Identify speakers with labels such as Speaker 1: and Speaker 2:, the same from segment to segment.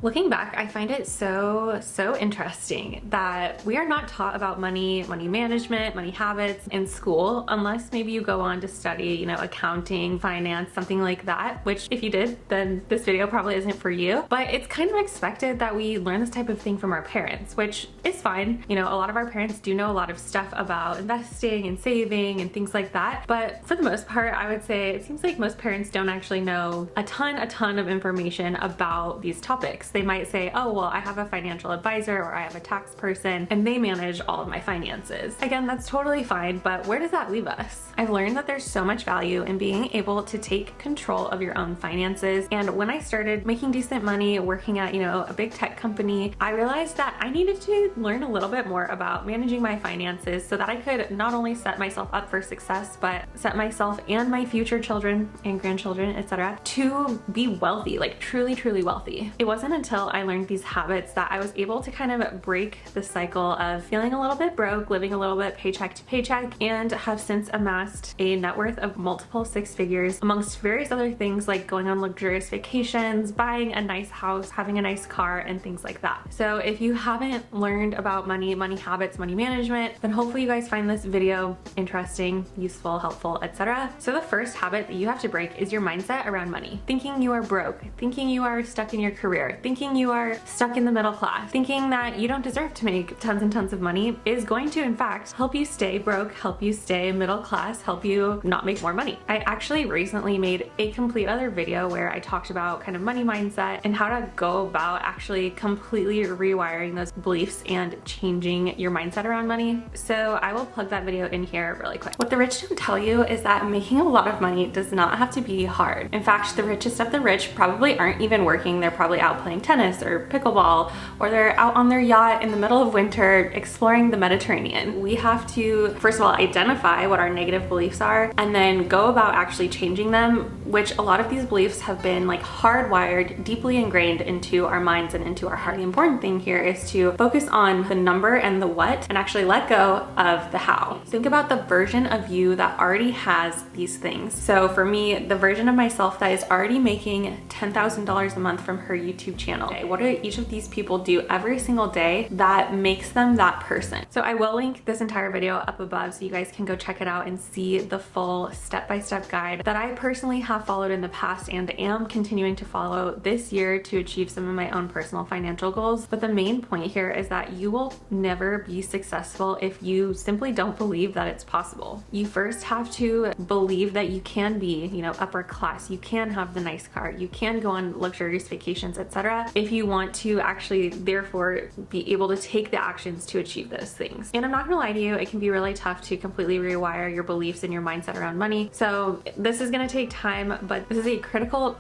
Speaker 1: Looking back, I find it so interesting that we are not taught about money management, money habits in school, unless maybe you go on to study, accounting, finance, something like that, which if you did, then this video probably isn't for you. But it's kind of expected that we learn this type of thing from our parents, which is fine. A lot of our parents do know a lot of stuff about investing and saving and things like that. But for the most part, I would say it seems like most parents don't actually know a ton of information about these topics. They might say, oh, well, I have a financial advisor or I have a tax person and they manage all of my finances. Again, that's totally fine, but where does that leave us? I've learned that there's so much value in being able to take control of your own finances. And when I started making decent money working at, a big tech company, I realized that I needed to learn a little bit more about managing my finances so that I could not only set myself up for success, but set myself and my future children and grandchildren, etc., to be wealthy, like truly wealthy. It wasn't until I learned these habits that I was able to kind of break the cycle of feeling a little bit broke, living a little bit paycheck to paycheck, and have since amassed a net worth of multiple six figures amongst various other things like going on luxurious vacations, buying a nice house, having a nice car, and things like that. So if you haven't learned about money habits, money management, then hopefully you guys find this video interesting, useful, helpful, etc. So the first habit that you have to break is your mindset around money. Thinking you are broke, thinking you are stuck in your career, thinking you are stuck in the middle class, thinking that you don't deserve to make tons and tons of money is going to in fact help you stay broke, help you stay middle class, help you not make more money. I actually recently made a complete other video where I talked about kind of money mindset and how to go about actually completely rewiring those beliefs and changing your mindset around money. So I will plug that video in here really quick. What the rich don't tell you is that making a lot of money does not have to be hard. In fact, the richest of the rich probably aren't even working. They're probably out playing tennis or pickleball, or they're out on their yacht in the middle of winter exploring the Mediterranean. We have to, first of all, identify what our negative beliefs are and then go about actually changing them, which a lot of these beliefs have been like hardwired, deeply ingrained into our minds and into our heart. The important thing here is to focus on the number and the what and actually let go of the how. Think about the version of you that already has these things. So for me, the version of myself that is already making $10,000 a month from her YouTube channel. What do each of these people do every single day that makes them that person? So I will link this entire video up above so you guys can go check it out and see the full step-by-step guide that I personally have followed in the past and am continuing to follow this year to achieve some of my own personal financial goals. But the main point here is that you will never be successful if you simply don't believe that it's possible. You first have to believe that you can be, upper class, you can have the nice car, you can go on luxurious vacations, etc. if you want to actually therefore be able to take the actions to achieve those things. And I'm not gonna lie to you, it can be really tough to completely rewire your beliefs and your mindset around money. So this is gonna take time, but this is a critical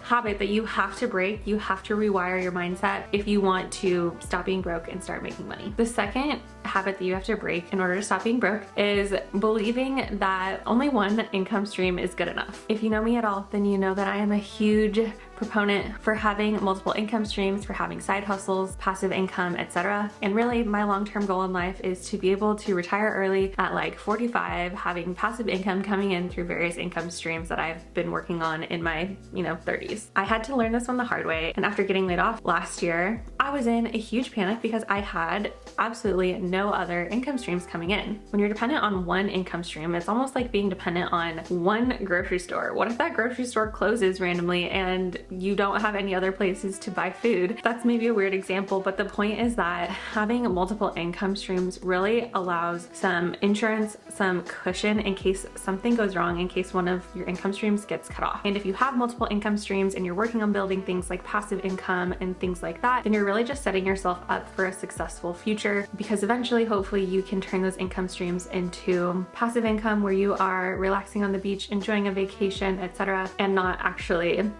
Speaker 1: habit that you have to break. You have to rewire your mindset if you want to stop being broke and start making money. The second habit that you have to break in order to stop being broke is believing that only one income stream is good enough. If you know me at all, then you know that I am a huge proponent for having multiple income streams, for having side hustles, passive income, etc. And really my long-term goal in life is to be able to retire early at like 45, having passive income coming in through various income streams that I've been working on in my, 30s. I had to learn this one the hard way, and after getting laid off last year, I was in a huge panic because I had absolutely no other income streams coming in. When you're dependent on one income stream, it's almost like being dependent on one grocery store. What if that grocery store closes randomly and you don't have any other places to buy food? That's maybe a weird example, but the point is that having multiple income streams really allows some insurance, some cushion in case something goes wrong, in case one of your income streams gets cut off. And if you have multiple income streams and you're working on building things like passive income and things like that, then you're really just setting yourself up for a successful future, because eventually, hopefully, you can turn those income streams into passive income where you are relaxing on the beach, enjoying a vacation, etc., and not actually,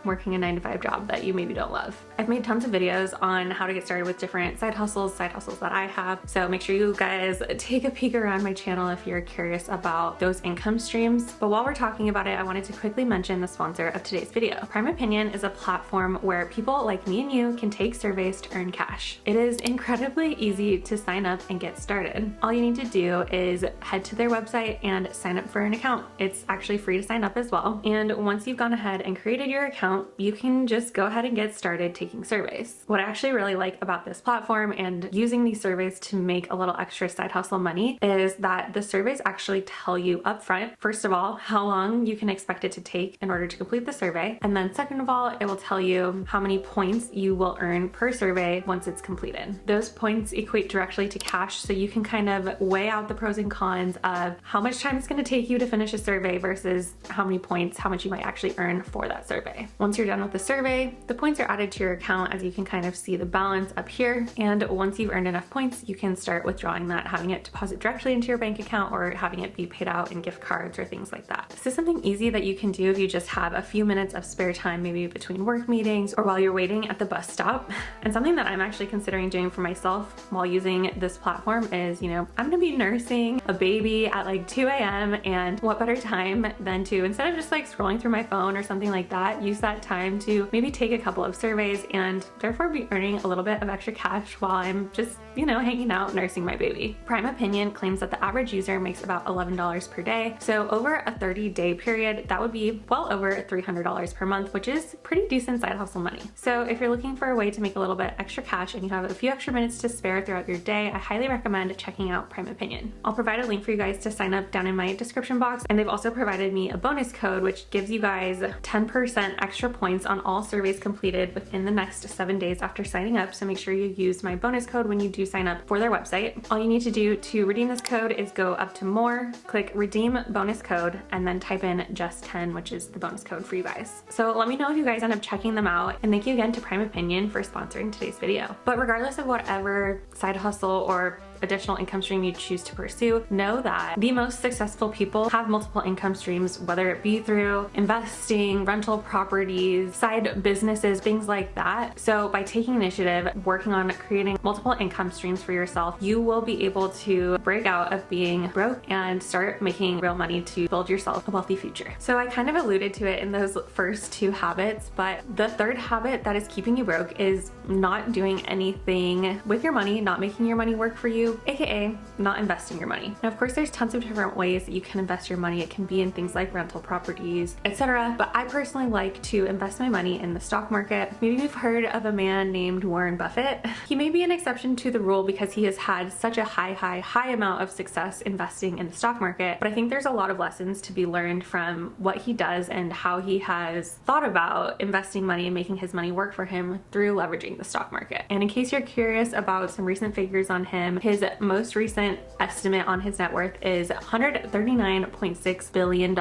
Speaker 1: working a 9-to-5 job that you maybe don't love. I've made tons of videos on how to get started with different side hustles that I have. So make sure you guys take a peek around my channel if you're curious about those income streams. But while we're talking about it, I wanted to quickly mention the sponsor of today's video. Prime Opinion is a platform where people like me and you can take surveys surveys to earn cash. It is incredibly easy to sign up and get started. All you need to do is head to their website and sign up for an account. It's actually free to sign up as well. And once you've gone ahead and created your account, you can just go ahead and get started taking surveys. What I actually really like about this platform and using these surveys to make a little extra side hustle money is that the surveys actually tell you upfront, first of all, how long you can expect it to take in order to complete the survey. And then second of all, it will tell you how many points you will earn per survey once it's completed. Those points equate directly to cash, so you can kind of weigh out the pros and cons of how much time it's going to take you to finish a survey versus how many points, how much you might actually earn for that survey. Once you're done with the survey, the points are added to your account, as you can kind of see the balance up here. And once you've earned enough points, you can start withdrawing that, having it deposit directly into your bank account or having it be paid out in gift cards or things like that. This is something easy that you can do if you just have a few minutes of spare time, maybe between work meetings or while you're waiting at the bus stop. And something that I'm actually considering doing for myself while using this platform is, I'm gonna be nursing a baby at like 2 a.m. and what better time than to, instead of just like scrolling through my phone or something like that, use that time to maybe take a couple of surveys and therefore be earning a little bit of extra cash while I'm just, hanging out nursing my baby. Prime Opinion claims that the average user makes about $11 per day. So over a 30-day period, that would be well over $300 per month, which is pretty decent side hustle money. So if you're looking for a way to make a little bit extra cash and you have a few extra minutes to spare throughout your day, I highly recommend checking out Prime Opinion. I'll provide a link for you guys to sign up down in my description box, and they've also provided me a bonus code which gives you guys 10% extra points on all surveys completed within the next 7 days after signing up. So make sure you use my bonus code when you do sign up for their website. All you need to do to redeem this code is go up to more, click redeem bonus code, and then type in Jess10, which is the bonus code for you guys. So let me know if you guys end up checking them out, and thank you again to Prime Opinion for sponsoring today's video. But regardless of whatever side hustle or additional income stream you choose to pursue, know that the most successful people have multiple income streams, whether it be through investing, rental properties, side businesses, things like that. So by taking initiative, working on creating multiple income streams for yourself, you will be able to break out of being broke and start making real money to build yourself a wealthy future. So I kind of alluded to it in those first two habits, but the third habit that is keeping you broke is not doing anything with your money, not making your money work for you, aka not investing your money. Now, of course, there's tons of different ways that you can invest your money. It can be in things like rental properties, etc. But I personally like to invest my money in the stock market. Maybe you've heard of a man named Warren Buffett. He may be an exception to the rule because he has had such a high amount of success investing in the stock market. But I think there's a lot of lessons to be learned from what he does and how he has thought about investing money and making his money work for him through leveraging the stock market. And in case you're curious about some recent figures on him, his most recent estimate on his net worth is $139.6 billion.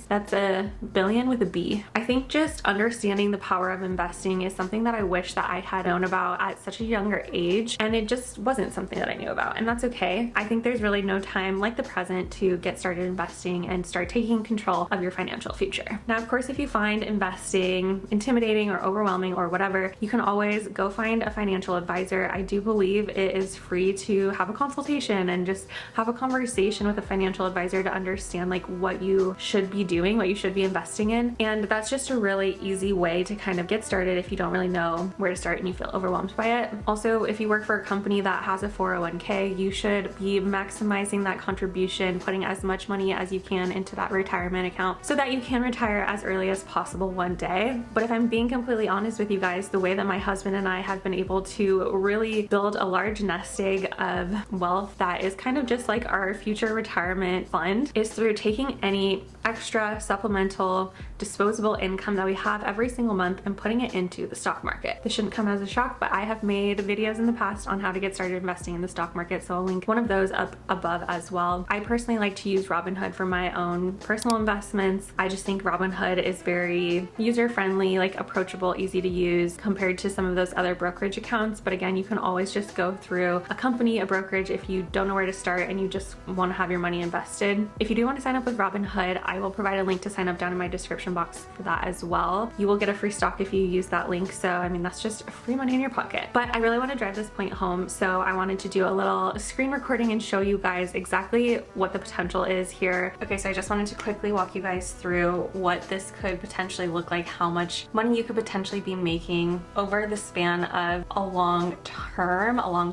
Speaker 1: That's a billion with a B. I think just understanding the power of investing is something that I wish that I had known about at such a younger age, and it just wasn't something that I knew about, and that's okay. I think there's really no time like the present to get started investing and start taking control of your financial future. Now, of course, if you find investing intimidating or overwhelming or whatever, you can always go find a financial advisor. I do believe it is free to have a consultation and just have a conversation with a financial advisor to understand like what you should be doing, what you should be investing in. And that's just a really easy way to kind of get started if you don't really know where to start and you feel overwhelmed by it. Also, if you work for a company that has a 401k, you should be maximizing that contribution, putting as much money as you can into that retirement account so that you can retire as early as possible one day. But if I'm being completely honest with you guys, the way that my husband and I have been able to really build a large nest egg of wealth that is kind of just like our future retirement fund is through taking any extra supplemental disposable income that we have every single month and putting it into the stock market. This shouldn't come as a shock, but I have made videos in the past on how to get started investing in the stock market, so I'll link one of those up above as well. I personally like to use Robinhood for my own personal investments. I just think Robinhood is very user-friendly, like approachable, easy to use compared to some of those other brokerage accounts. But again, you can always just go through a company, a brokerage brokerage if you don't know where to start and you just want to have your money invested. If you do want to sign up with Robinhood, I will provide a link to sign up down in my description box for that as well. You will get a free stock if you use that link. So, I mean, that's just free money in your pocket. But I really want to drive this point home. So I wanted to do a little screen recording and show you guys exactly what the potential is here. Okay, so I just wanted to quickly walk you guys through what this could potentially look like, how much money you could potentially be making over the span of a long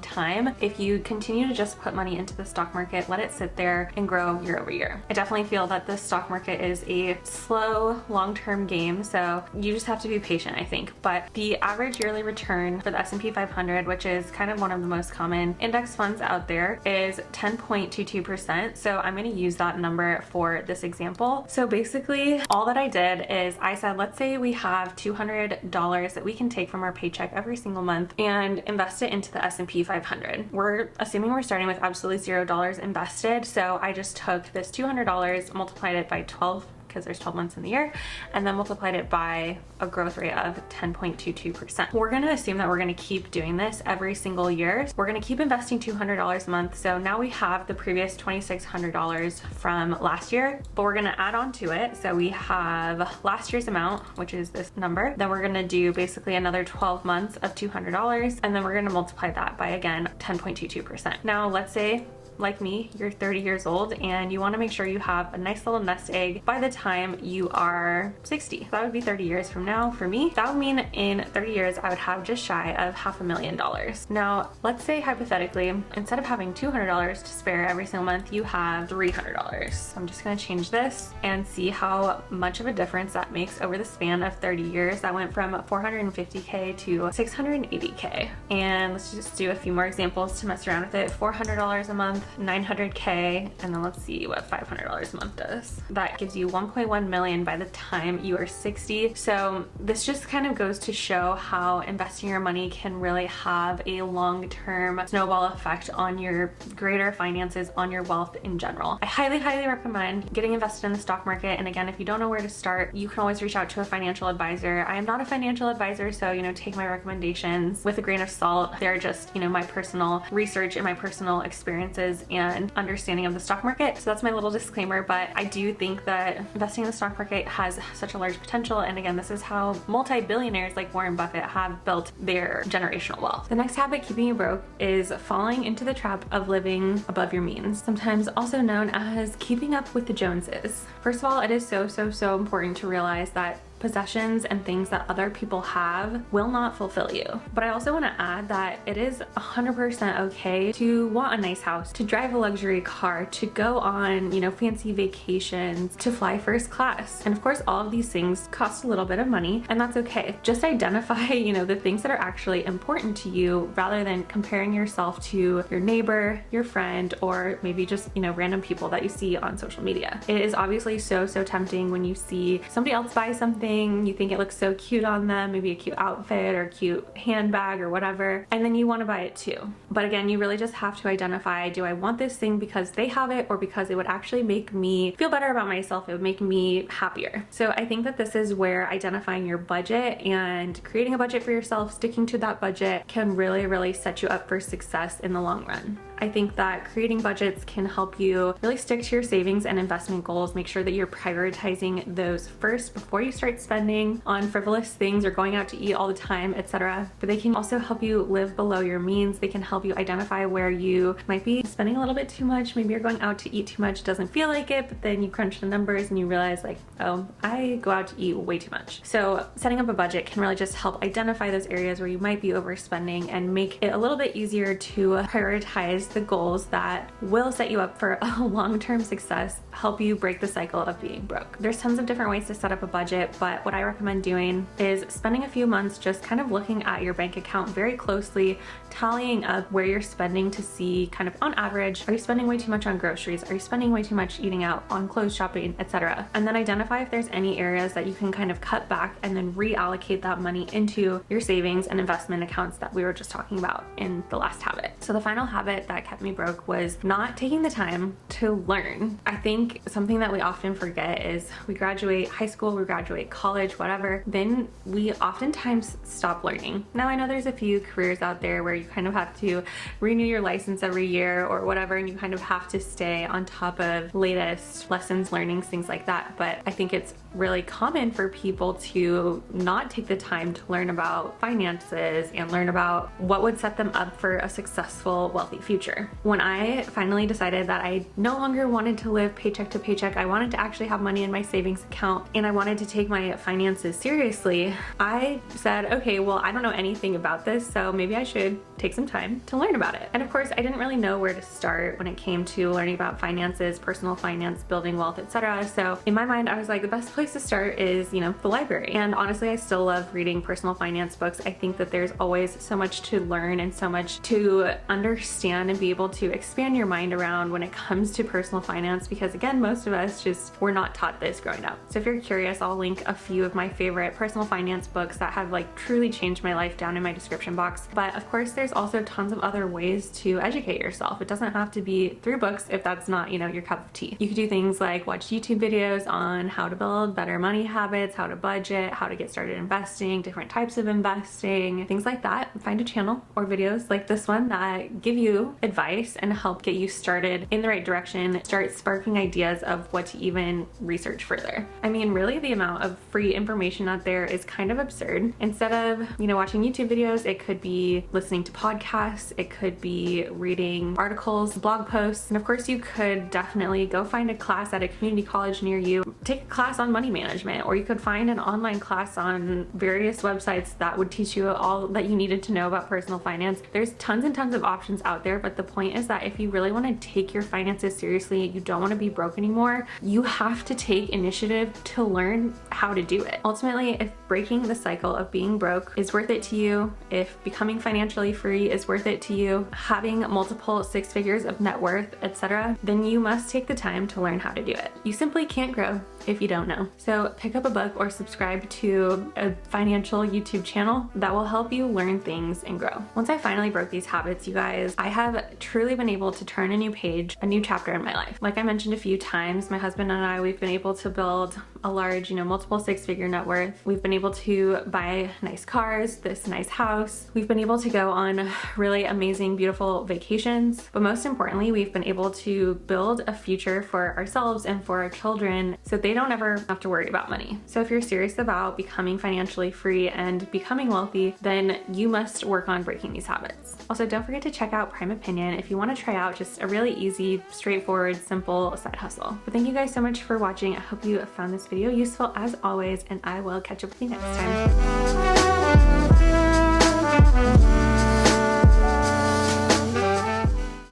Speaker 1: time if you continue to just put money into the stock market, let it sit there and grow year over year. I definitely feel that the stock market is a slow, long-term game, so you just have to be patient, I think. But the average yearly return for the S&P 500, which is kind of one of the most common index funds out there, is 10.22%. So I'm going to use that number for this example. So basically, all that I did is I said, let's say we have $200 that we can take from our paycheck every single month and invest it into the S&P 500. We're assuming we're starting with absolutely $0 invested. So I just took this $200, multiplied it by 12, because there's 12 months in the year, and then multiplied it by a growth rate of 10.22%. We're gonna assume that we're gonna keep doing this every single year. We're gonna keep investing $200 a month. So now we have the previous $2,600 from last year, but we're gonna add on to it. So we have last year's amount, which is this number. Then we're gonna do basically another 12 months of $200, and then we're gonna multiply that by, again, 10.22%. Now, let's say, like me, you're 30 years old and you want to make sure you have a nice little nest egg by the time you are 60. That would be 30 years from now for me. That would mean in 30 years I would have just shy of $500,000. Now, let's say hypothetically, instead of having $200 to spare every single month, you have $300. So I'm just going to change this and see how much of a difference that makes over the span of 30 years. That went from 450K to 680K. And let's just do a few more examples to mess around with it. $400 a month, 900K, and then let's see what $500 a month does. That gives you 1.1 million by the time you are 60. So this just kind of goes to show how investing your money can really have a long-term snowball effect on your greater finances, on your wealth in general. I highly recommend getting invested in the stock market. And again, if you don't know where to start, you can always reach out to a financial advisor. I am not a financial advisor, so take my recommendations with a grain of salt. They're just my personal research and my personal experiences and understanding of the stock market. So that's my little disclaimer, but I do think that investing in the stock market has such a large potential. And again, this is how multi-billionaires like Warren Buffett have built their generational wealth. The next habit keeping you broke is falling into the trap of living above your means, sometimes also known as keeping up with the Joneses. First of all, it is so important to realize that possessions and things that other people have will not fulfill you. But I also want to add that it is 100% okay to want a nice house, to drive a luxury car, to go on, fancy vacations, to fly first class. And of course, all of these things cost a little bit of money, and that's okay. Just identify, the things that are actually important to you rather than comparing yourself to your neighbor, your friend, or maybe just, random people that you see on social media. It is obviously so tempting when you see somebody else buy something, you think it looks so cute on them, maybe a cute outfit or a cute handbag or whatever, and then you want to buy it too. But again, you really just have to identify, do I want this thing because they have it or because it would actually make me feel better about myself, it would make me happier. So I think that this is where identifying your budget and creating a budget for yourself, sticking to that budget, can really set you up for success in the long run. I think that creating budgets can help you really stick to your savings and investment goals. Make sure that you're prioritizing those first before you start spending on frivolous things or going out to eat all the time, etc. But they can also help you live below your means. They can help you identify where you might be spending a little bit too much. Maybe you're going out to eat too much, doesn't feel like it, but then you crunch the numbers and you realize oh, I go out to eat way too much. So setting up a budget can really just help identify those areas where you might be overspending and make it a little bit easier to prioritize the goals that will set you up for a long-term success, help you break the cycle of being broke. There's tons of different ways to set up a budget, but what I recommend doing is spending a few months just kind of looking at your bank account very closely, tallying up where you're spending to see kind of on average, are you spending way too much on groceries? Are you spending way too much eating out, on clothes shopping, etc.? And then identify if there's any areas that you can kind of cut back and then reallocate that money into your savings and investment accounts that we were just talking about in the last habit. So the final habit that kept me broke was not taking the time to learn. I think something that we often forget is we graduate high school, we graduate college, whatever, then we oftentimes stop learning. Now I know there's a few careers out there where you kind of have to renew your license every year or whatever, and you kind of have to stay on top of latest lessons, learnings, things like that. But I think it's really common for people to not take the time to learn about finances and learn about what would set them up for a successful, wealthy future. When I finally decided that I no longer wanted to live paycheck to paycheck, I wanted to actually have money in my savings account and I wanted to take my finances seriously, I said, okay, well, I don't know anything about this, so maybe I should take some time to learn about it. And of course, I didn't really know where to start when it came to learning about finances, personal finance, building wealth, etc. So in my mind, I was like, the best place to start is, the library. And honestly, I still love reading personal finance books. I think that there's always so much to learn and so much to understand and be able to expand your mind around when it comes to personal finance, because again, most of us just were not taught this growing up. So if you're curious, I'll link a few of my favorite personal finance books that have truly changed my life down in my description box. But of course, there's also tons of other ways to educate yourself. It doesn't have to be through books if that's not, your cup of tea. You could do things like watch YouTube videos on how to build better money habits, how to budget, how to get started investing, different types of investing, things like that. Find a channel or videos like this one that give you advice and help get you started in the right direction, start sparking ideas of what to even research further. I mean, really the amount of free information out there is kind of absurd. Instead of, watching YouTube videos, it could be listening to podcasts, it could be reading articles, blog posts, and of course you could definitely go find a class at a community college near you, take a class on money management, or you could find an online class on various websites that would teach you all that you needed to know about personal finance. There's tons and tons of options out there, but the point is that if you really want to take your finances seriously, you don't want to be broke anymore, you have to take initiative to learn how to do it. Ultimately, if breaking the cycle of being broke is worth it to you, if becoming financially free is worth it to you, having multiple six figures of net worth, etc., then you must take the time to learn how to do it. You simply can't grow if you don't know. So pick up a book or subscribe to a financial YouTube channel that will help you learn things and grow. Once I finally broke these habits, you guys, I have truly been able to turn a new page, a new chapter in my life. Like I mentioned a few times, my husband and I, we've been able to build a large, multiple six-figure net worth. We've been able to buy nice cars, this nice house. We've been able to go on really amazing, beautiful vacations. But most importantly, we've been able to build a future for ourselves and for our children so they don't ever have to worry about money. So if you're serious about becoming financially free and becoming wealthy, then you must work on breaking these habits. Also, don't forget to check out Prime Opinion if you want to try out just a really easy, straightforward, simple side hustle. But thank you guys so much for watching. I hope you found this video useful as always, and I will catch up with you next time.